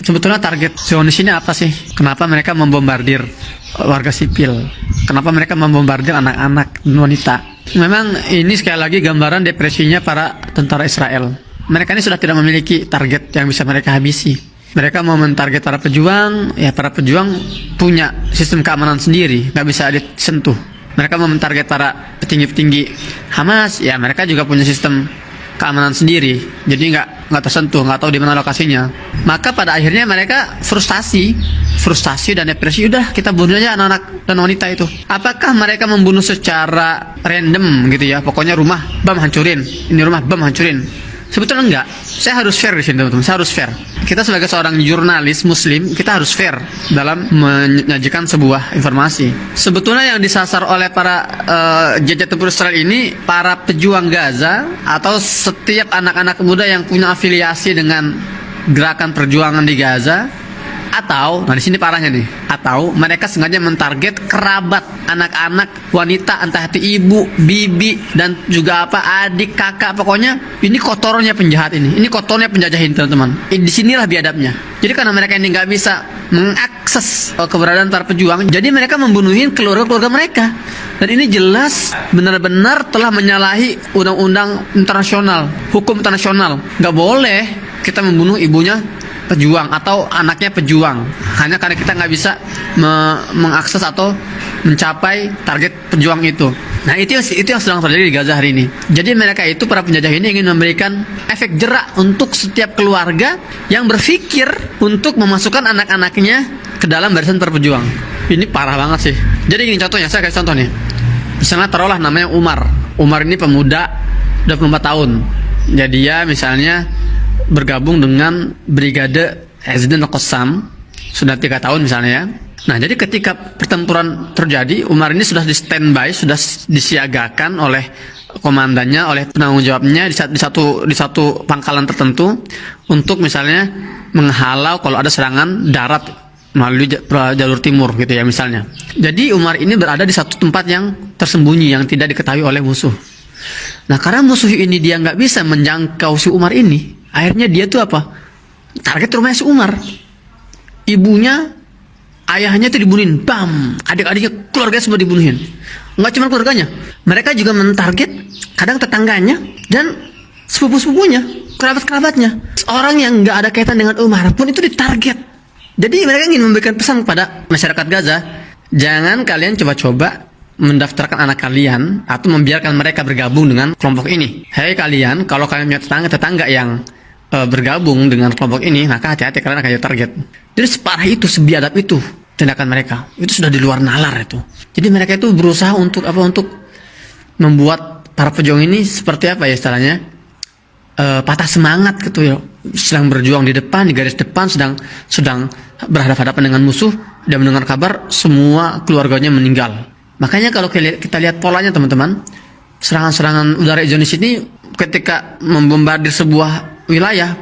Sebetulnya target Zionis ini apa sih? Kenapa mereka membombardir warga sipil? Kenapa mereka membombardir anak-anak dan wanita? Memang ini sekali lagi gambaran depresinya para tentara Israel. Mereka ini sudah tidak memiliki target yang bisa mereka habisi. Mereka mau mentarget para pejuang, ya para pejuang punya sistem keamanan sendiri, nggak bisa disentuh. Mereka mau mentarget para petinggi-petinggi Hamas, ya mereka juga punya sistem keamanan sendiri, jadi nggak tersentuh, nggak tahu di mana lokasinya. Maka pada akhirnya mereka frustasi dan depresi. Udah kita bunuh aja anak-anak dan wanita itu. Apakah mereka membunuh secara random gitu ya? Pokoknya rumah bam hancurin, ini rumah bam hancurin. Sebetulnya enggak. Saya harus fair di sini teman-teman. Saya harus fair. Kita sebagai seorang jurnalis Muslim, kita harus fair dalam menyajikan sebuah informasi. Sebetulnya yang disasar oleh para jajah tempur Israel ini para pejuang Gaza atau setiap anak-anak muda yang punya afiliasi dengan gerakan perjuangan di Gaza, atau, nah di sini parahnya nih, atau mereka sengaja mentarget kerabat, anak-anak, wanita, entah itu ibu, bibi, dan juga adik, kakak, pokoknya ini kotornya penjahat ini kotornya penjajahin teman-teman. Di sinilah biadabnya. Jadi karena mereka ini nggak bisa mengakses keberadaan para pejuang, jadi mereka membunuhin keluarga-keluarga mereka. Dan ini jelas benar-benar telah menyalahi undang-undang internasional, hukum internasional. Nggak boleh kita membunuh ibunya pejuang atau anaknya pejuang hanya karena kita nggak bisa mengakses atau mencapai target pejuang itu. Nah itu yang sedang terjadi di Gaza hari ini. Jadi mereka itu, para penjajah ini ingin memberikan efek jerak untuk setiap keluarga yang berpikir untuk memasukkan anak-anaknya ke dalam barisan para pejuang. Ini parah banget sih. Jadi gini contohnya, saya kasih contoh nih. Misalnya taruhlah namanya Umar ini pemuda 24 tahun. Jadi dia misalnya bergabung dengan Brigade Ezdin Al-Qassam sudah 3 tahun misalnya ya. Nah jadi ketika pertempuran terjadi, Umar ini sudah di standby, sudah disiagakan oleh komandannya, oleh penanggung jawabnya di satu pangkalan tertentu untuk misalnya menghalau kalau ada serangan darat melalui jalur timur gitu ya misalnya. Jadi Umar ini berada di satu tempat yang tersembunyi yang tidak diketahui oleh musuh. Nah karena musuh ini dia nggak bisa menjangkau si Umar ini, akhirnya dia tuh apa? Target rumahnya si Umar. Ibunya, ayahnya tuh dibunuhin, bam. Adik-adiknya, keluarganya semua dibunuhin. Nggak cuma keluarganya, mereka juga mentarget kadang tetangganya dan sepupu-sepupunya, kerabat-kerabatnya. Orang yang nggak ada kaitan dengan Umar pun itu ditarget. Jadi mereka ingin memberikan pesan kepada masyarakat Gaza, jangan kalian coba-coba mendaftarkan anak kalian atau membiarkan mereka bergabung dengan kelompok ini. Hei kalian, kalau kalian punya tetangga yang bergabung dengan kelompok ini, maka hati-hati kalian akan jadi target. Jadi separah itu, sebiadab itu tindakan mereka. Itu sudah di luar nalar itu. Jadi mereka itu berusaha untuk apa? Untuk membuat para pejuang ini seperti apa ya istilahnya? Patah semangat gitu ya. Sedang berjuang di depan, di garis depan, sedang berhadapan-hadapan dengan musuh, dan mendengar kabar semua keluarganya meninggal. Makanya kalau kita lihat polanya teman-teman, serangan-serangan udara Zionis ini ketika membombardir sebuah wilayah,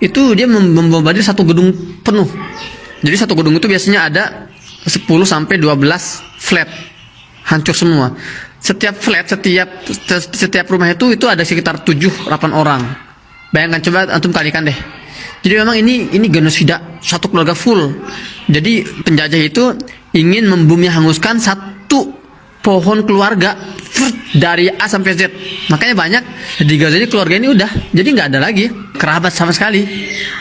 itu dia membombardir satu gedung penuh. Jadi satu gedung itu biasanya ada 10 sampai 12 flat, hancur semua. Setiap flat, setiap rumah itu ada sekitar 7-8 orang. Bayangkan, coba antum kalikan deh. Jadi memang ini genosida satu keluarga full. Jadi penjajah itu ingin membumi hanguskan satu pohon keluarga dari A sampai Z. Makanya banyak di Gaza ini keluarga ini udah jadi nggak ada lagi kerabat sama sekali.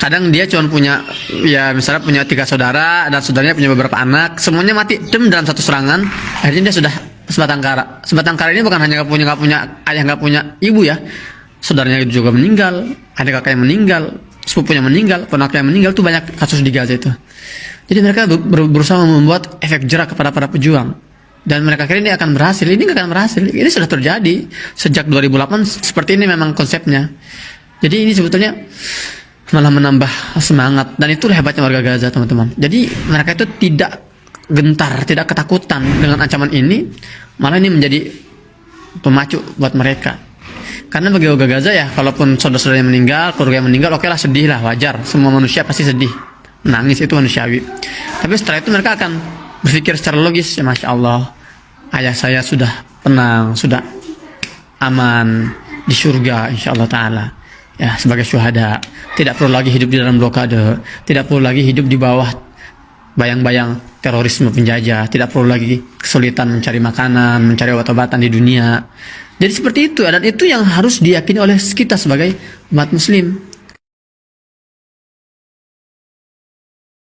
Kadang dia cuma punya, ya misalnya punya 3 saudara dan saudaranya punya beberapa anak, semuanya mati dalam satu serangan. Akhirnya dia sudah sebatang kara. Sebatang kara ini bukan hanya nggak punya ayah, nggak punya ibu ya, saudaranya juga meninggal, adik kakaknya meninggal, sepupunya meninggal, ponaknya meninggal. Tuh banyak kasus di Gaza itu. Jadi mereka berusaha membuat efek jerak kepada para pejuang. Dan mereka kira ini akan berhasil. Ini nggak akan berhasil. Ini sudah terjadi sejak 2008 seperti ini memang konsepnya. Jadi ini sebetulnya malah menambah semangat. Dan itu hebatnya warga Gaza teman-teman. Jadi mereka itu tidak gentar, tidak ketakutan dengan ancaman ini. Malah ini menjadi pemacu buat mereka. Karena bagi warga Gaza ya, kalaupun saudara-saudaranya meninggal, keluarga yang meninggal, oke lah, sedih lah, wajar. Semua manusia pasti sedih. Nangis itu manusiawi. Tapi setelah itu mereka akan berpikir secara logis, ya Masya Allah, ayah saya sudah tenang, sudah aman di surga insya Allah Ta'ala. ya sebagai syuhada, tidak perlu lagi hidup di dalam blokade, tidak perlu lagi hidup di bawah bayang-bayang terorisme penjajah, tidak perlu lagi kesulitan mencari makanan, mencari obat-obatan di dunia. Jadi seperti itu, dan itu yang harus diyakini oleh kita sebagai umat muslim.